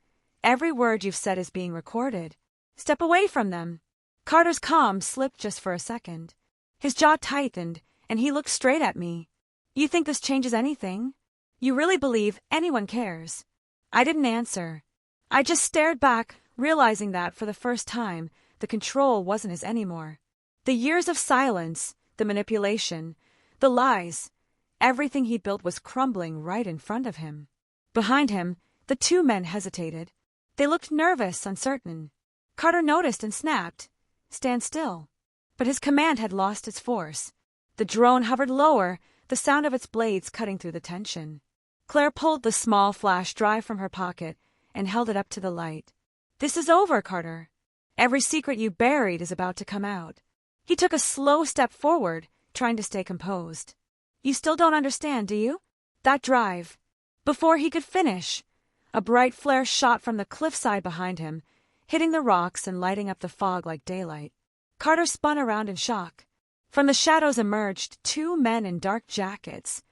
every word you've said is being recorded. Step away from them." Carter's calm slipped just for a second. His jaw tightened, and he looked straight at me. "You think this changes anything? You really believe anyone cares?" I didn't answer. I just stared back, realizing that, for the first time, the control wasn't his anymore. The years of silence, the manipulation, the lies, everything he built was crumbling right in front of him. Behind him, the 2 men hesitated. They looked nervous, uncertain. Carter noticed and snapped, "Stand still." But his command had lost its force. The drone hovered lower, the sound of its blades cutting through the tension. Claire pulled the small flash drive from her pocket and held it up to the light. "This is over, Carter. Every secret you buried is about to come out." He took a slow step forward, trying to stay composed. "You still don't understand, do you? That drive." Before he could finish, a bright flare shot from the cliffside behind him, hitting the rocks and lighting up the fog like daylight. Carter spun around in shock. From the shadows emerged 2 men in dark jackets,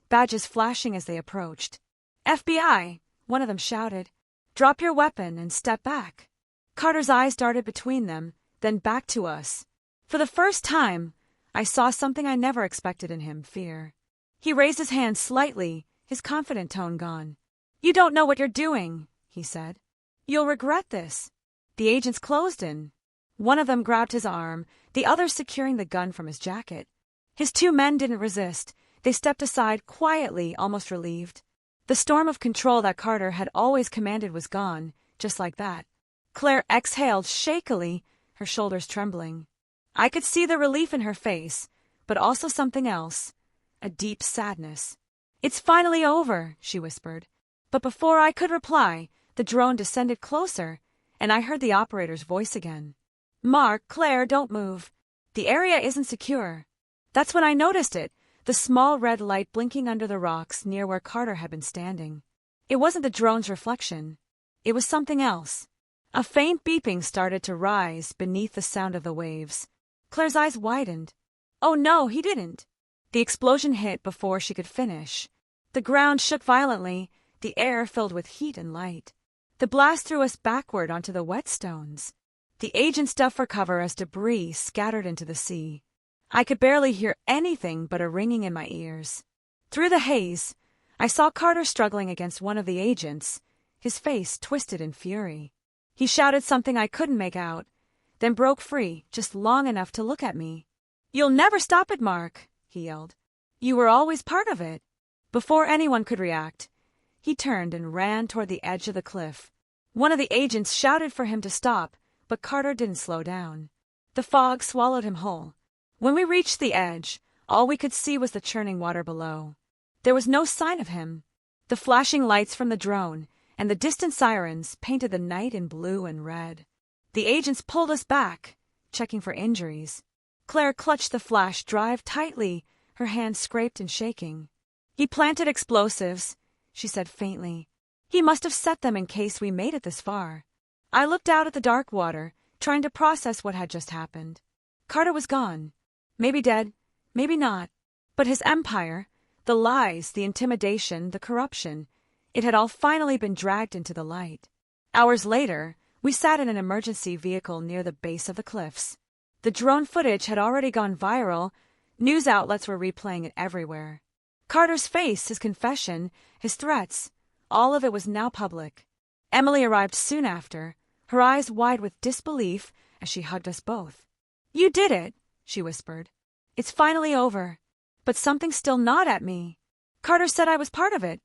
badges flashing as they approached. "FBI!" one of them shouted. "Drop your weapon and step back." Carter's eyes darted between them, then back to us. For the first time, I saw something I never expected in him, fear. He raised his hand slightly, his confident tone gone. "You don't know what you're doing," he said. "You'll regret this." The agents closed in. One of them grabbed his arm, the other securing the gun from his jacket. His two men didn't resist. They stepped aside quietly, almost relieved. The storm of control that Carter had always commanded was gone, just like that. Claire exhaled shakily, her shoulders trembling. I could see the relief in her face, but also something else, a deep sadness. "It's finally over," she whispered. But before I could reply, the drone descended closer, and I heard the operator's voice again. "Mark, Claire, don't move. The area isn't secure." That's when I noticed it, the small red light blinking under the rocks near where Carter had been standing. It wasn't the drone's reflection. It was something else. A faint beeping started to rise beneath the sound of the waves. Claire's eyes widened. "Oh no, he didn't." The explosion hit before she could finish. The ground shook violently, the air filled with heat and light. The blast threw us backward onto the wet stones. The agents dove for cover as debris scattered into the sea. I could barely hear anything but a ringing in my ears. Through the haze, I saw Carter struggling against one of the agents, his face twisted in fury. He shouted something I couldn't make out, then broke free just long enough to look at me. "You'll never stop it, Mark," he yelled. "You were always part of it." Before anyone could react, he turned and ran toward the edge of the cliff. One of the agents shouted for him to stop, but Carter didn't slow down. The fog swallowed him whole. When we reached the edge, all we could see was the churning water below. There was no sign of him. The flashing lights from the drone and the distant sirens painted the night in blue and red. The agents pulled us back, checking for injuries. Claire clutched the flash drive tightly, her hands scraped and shaking. "He planted explosives," she said faintly. "He must have set them in case we made it this far." I looked out at the dark water, trying to process what had just happened. Carter was gone. Maybe dead, maybe not. But his empire, the lies, the intimidation, the corruption, it had all finally been dragged into the light. Hours later, we sat in an emergency vehicle near the base of the cliffs. The drone footage had already gone viral. News outlets were replaying it everywhere. Carter's face, his confession, his threats, all of it was now public. Emily arrived soon after, her eyes wide with disbelief as she hugged us both. "You did it," she whispered. "It's finally over. But something's still gnawed at me. Carter said I was part of it."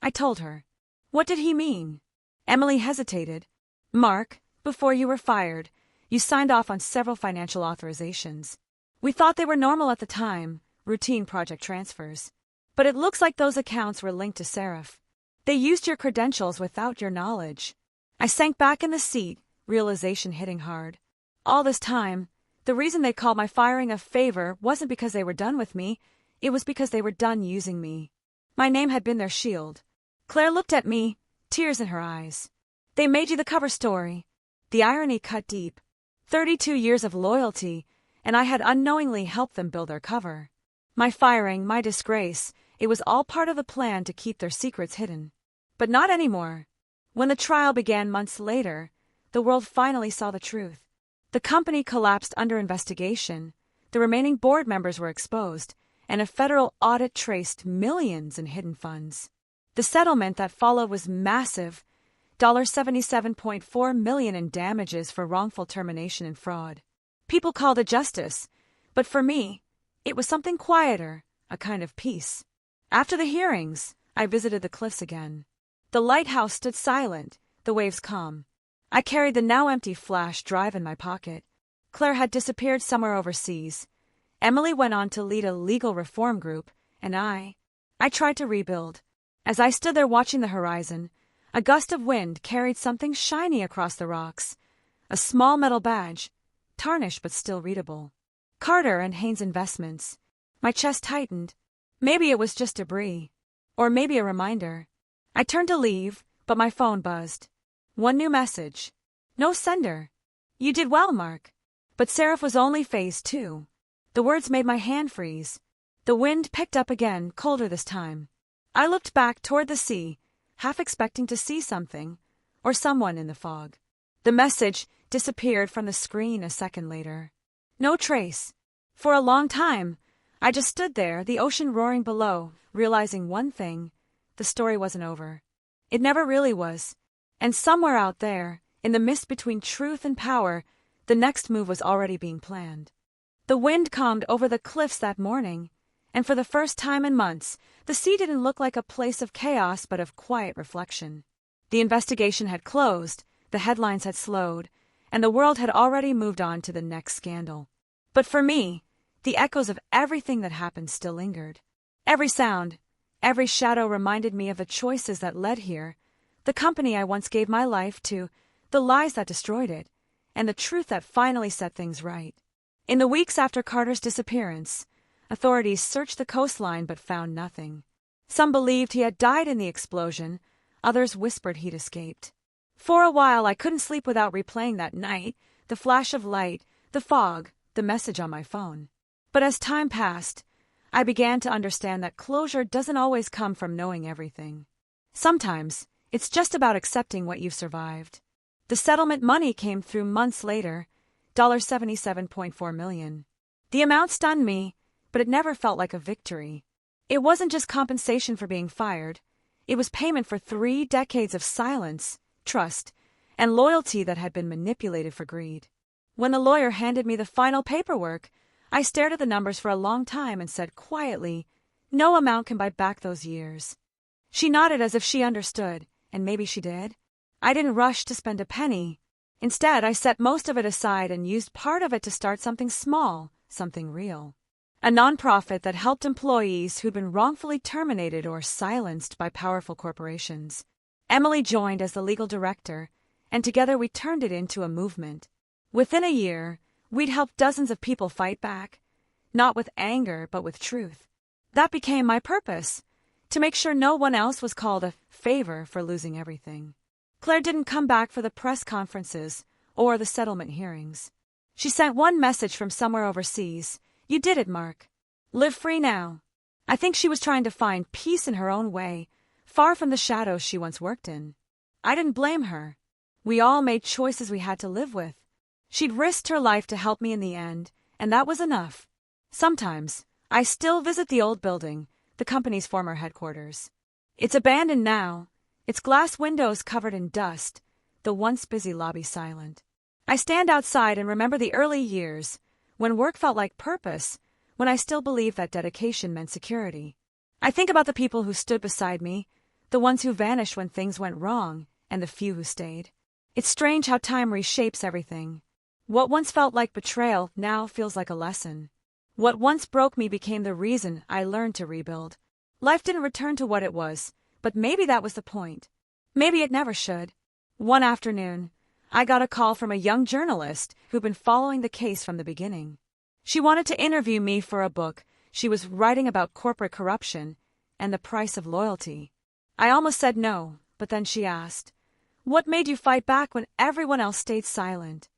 I told her. "What did he mean?" Emily hesitated. "Mark, before you were fired, you signed off on several financial authorizations. We thought they were normal at the time, routine project transfers. But it looks like those accounts were linked to Seraph. They used your credentials without your knowledge." I sank back in the seat, realization hitting hard. All this time, the reason they called my firing a favor wasn't because they were done with me, it was because they were done using me. My name had been their shield. Claire looked at me, tears in her eyes. "They made you the cover story." The irony cut deep. 32 years of loyalty, and I had unknowingly helped them build their cover. My firing, my disgrace, it was all part of the plan to keep their secrets hidden. But not anymore. When the trial began months later, the world finally saw the truth. The company collapsed under investigation, the remaining board members were exposed, and a federal audit traced millions in hidden funds. The settlement that followed was massive, $77.4 million in damages for wrongful termination and fraud. People called it justice, but for me, it was something quieter, a kind of peace. After the hearings, I visited the cliffs again. The lighthouse stood silent, the waves calm. I carried the now empty flash drive in my pocket. Claire had disappeared somewhere overseas. Emily went on to lead a legal reform group, and I tried to rebuild. As I stood there watching the horizon, a gust of wind carried something shiny across the rocks. A small metal badge, tarnished but still readable. Carter and Haynes Investments. My chest tightened. Maybe it was just debris. Or maybe a reminder. I turned to leave, but my phone buzzed. One new message. No sender. "You did well, Mark." But Seraph was only phase 2. The words made my hand freeze. The wind picked up again, colder this time. I looked back toward the sea, half expecting to see something, or someone in the fog. The message disappeared from the screen a second later. No trace. For a long time, I just stood there, the ocean roaring below, realizing one thing: the story wasn't over. It never really was. And somewhere out there, in the mist between truth and power, the next move was already being planned. The wind calmed over the cliffs that morning, and for the first time in months, the sea didn't look like a place of chaos but of quiet reflection. The investigation had closed, the headlines had slowed, and the world had already moved on to the next scandal. But for me, the echoes of everything that happened still lingered. Every sound, every shadow reminded me of the choices that led here, the company I once gave my life to, the lies that destroyed it, and the truth that finally set things right. In the weeks after Carter's disappearance, authorities searched the coastline but found nothing. Some believed he had died in the explosion, others whispered he'd escaped. For a while I couldn't sleep without replaying that night, the flash of light, the fog, the message on my phone. But as time passed, I began to understand that closure doesn't always come from knowing everything. Sometimes, it's just about accepting what you've survived. The settlement money came through months later, $77.4 million. The amount stunned me, but it never felt like a victory. It wasn't just compensation for being fired. It was payment for 3 decades of silence, trust, and loyalty that had been manipulated for greed. When the lawyer handed me the final paperwork, I stared at the numbers for a long time and said quietly, "No amount can buy back those years." She nodded as if she understood, and maybe she did. I didn't rush to spend a penny. Instead, I set most of it aside and used part of it to start something small, something real. A nonprofit that helped employees who'd been wrongfully terminated or silenced by powerful corporations. Emily joined as the legal director, and together we turned it into a movement. Within a year, we'd helped dozens of people fight back, not with anger but with truth. That became my purpose, to make sure no one else was called a favor for losing everything. Claire didn't come back for the press conferences or the settlement hearings. She sent one message from somewhere overseas. "You did it, Mark. Live free now." I think she was trying to find peace in her own way, far from the shadows she once worked in. I didn't blame her. We all made choices we had to live with. She'd risked her life to help me in the end, and that was enough. Sometimes, I still visit the old building, the company's former headquarters. It's abandoned now, its glass windows covered in dust, the once busy lobby silent. I stand outside and remember the early years, when work felt like purpose, when I still believed that dedication meant security. I think about the people who stood beside me, the ones who vanished when things went wrong, and the few who stayed. It's strange how time reshapes everything. What once felt like betrayal now feels like a lesson. What once broke me became the reason I learned to rebuild. Life didn't return to what it was, but maybe that was the point. Maybe it never should. One afternoon, I got a call from a young journalist who'd been following the case from the beginning. She wanted to interview me for a book she was writing about corporate corruption and the price of loyalty. I almost said no, but then she asked, "What made you fight back when everyone else stayed silent?"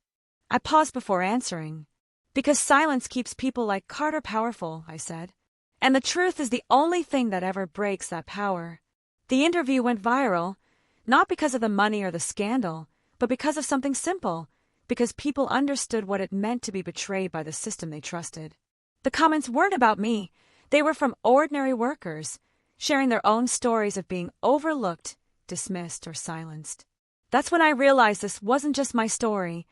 I paused before answering. "Because silence keeps people like Carter powerful," I said. "And the truth is the only thing that ever breaks that power." The interview went viral, not because of the money or the scandal, but because of something simple, because people understood what it meant to be betrayed by the system they trusted. The comments weren't about me. They were from ordinary workers, sharing their own stories of being overlooked, dismissed, or silenced. That's when I realized this wasn't just my story.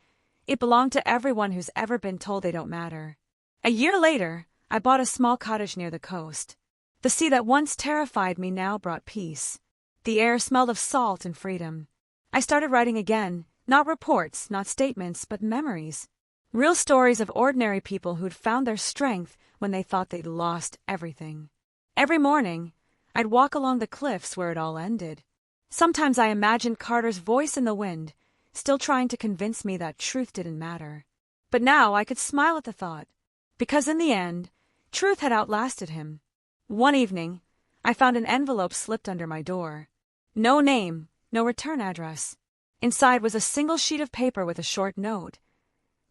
It belonged to everyone who's ever been told they don't matter. A year later, I bought a small cottage near the coast. The sea that once terrified me now brought peace. The air smelled of salt and freedom. I started writing again, not reports, not statements, but memories. Real stories of ordinary people who'd found their strength when they thought they'd lost everything. Every morning, I'd walk along the cliffs where it all ended. Sometimes I imagined Carter's voice in the wind, still trying to convince me that truth didn't matter. But now I could smile at the thought, because in the end, truth had outlasted him. One evening, I found an envelope slipped under my door. No name, no return address. Inside was a single sheet of paper with a short note.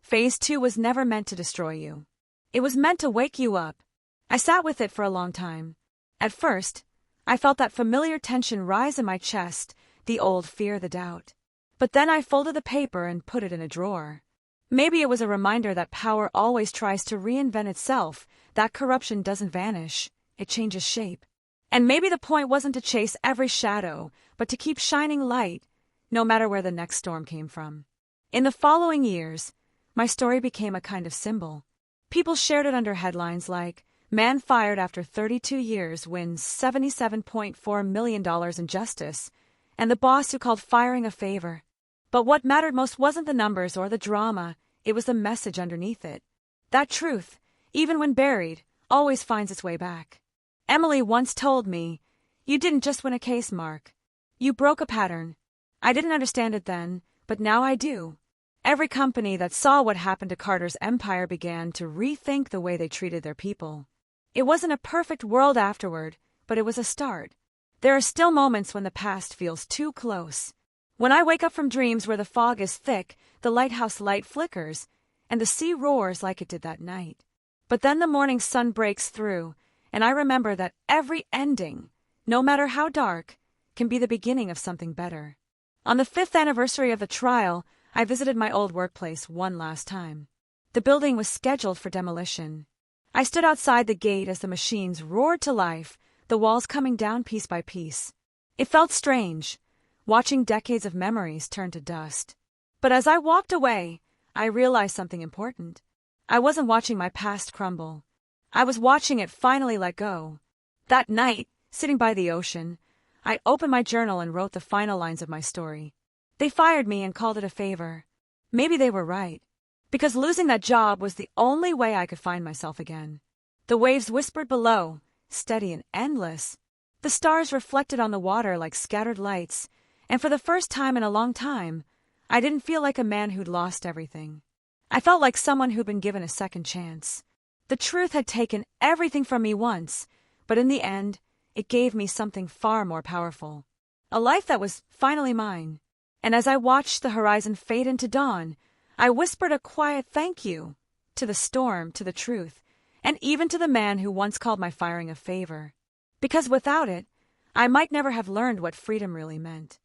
Phase 2 was never meant to destroy you. It was meant to wake you up. I sat with it for a long time. At first, I felt that familiar tension rise in my chest, the old fear, the doubt. But then I folded the paper and put it in a drawer. Maybe it was a reminder that power always tries to reinvent itself, that corruption doesn't vanish, it changes shape. And maybe the point wasn't to chase every shadow, but to keep shining light, no matter where the next storm came from. In the following years, my story became a kind of symbol. People shared it under headlines like, "Man fired after 32 years wins $77.4 million in justice," and "The boss who called firing a favor." But what mattered most wasn't the numbers or the drama, it was the message underneath it. That truth, even when buried, always finds its way back. Emily once told me, "You didn't just win a case, Mark. You broke a pattern." I didn't understand it then, but now I do. Every company that saw what happened to Carter's empire began to rethink the way they treated their people. It wasn't a perfect world afterward, but it was a start. There are still moments when the past feels too close. When I wake up from dreams where the fog is thick, the lighthouse light flickers, and the sea roars like it did that night. But then the morning sun breaks through, and I remember that every ending, no matter how dark, can be the beginning of something better. On the 5th anniversary of the trial, I visited my old workplace one last time. The building was scheduled for demolition. I stood outside the gate as the machines roared to life, the walls coming down piece by piece. It felt strange, watching decades of memories turn to dust. But as I walked away, I realized something important. I wasn't watching my past crumble. I was watching it finally let go. That night, sitting by the ocean, I opened my journal and wrote the final lines of my story. They fired me and called it a favor. Maybe they were right, because losing that job was the only way I could find myself again. The waves whispered below, steady and endless. The stars reflected on the water like scattered lights, and for the first time in a long time, I didn't feel like a man who'd lost everything. I felt like someone who'd been given a second chance. The truth had taken everything from me once, but in the end, it gave me something far more powerful. A life that was finally mine. And as I watched the horizon fade into dawn, I whispered a quiet thank you to the storm, to the truth, and even to the man who once called my firing a favor. Because without it, I might never have learned what freedom really meant.